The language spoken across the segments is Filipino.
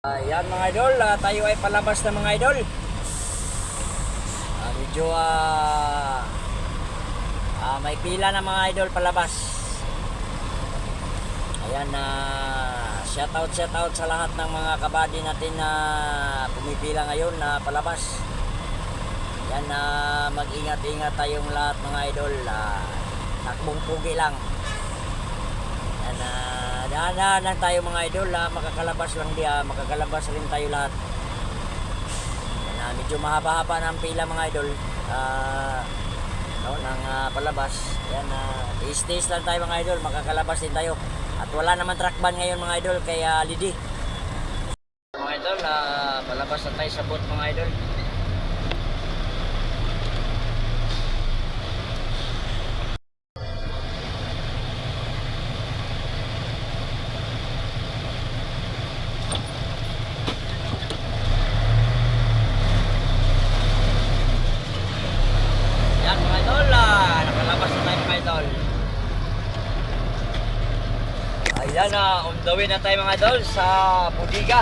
Ayan mga idol, tayo ay palabas na mga idol. Medyo may pila na mga idol palabas. Ayan, shout out sa lahat ng mga kabady natin na pumipila ngayon na palabas. Ayan, mag-ingat-ingat tayong lahat mga idol. Takbong pugi lang. Ayan, dahan-dahan lang tayo mga idol, makakalabas lang makakalabas rin tayo lahat. Medyo mahaba-haba ng pila mga idol ng palabas. Ayan, i-stays lang tayo mga idol, makakalabas din tayo. At wala naman truck ban ngayon mga idol, kaya lidi. Mga idol, palabas na tayo sa boat mga idol. Ayan, on the way na tayo mga idol sa Budiga.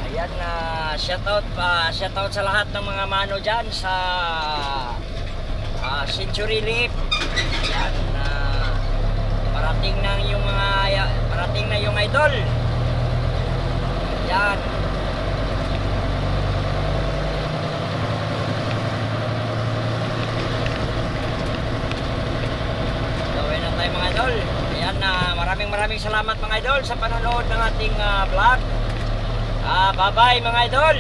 Ayan, shout out sa lahat ng mga mano dyan sa Century Leaf. Ayan, parating na yung idol. Ayan. Gawin na tayo mga idol. Ayan, maraming salamat mga idol sa panonood ng ating vlog. Bye bye mga idol.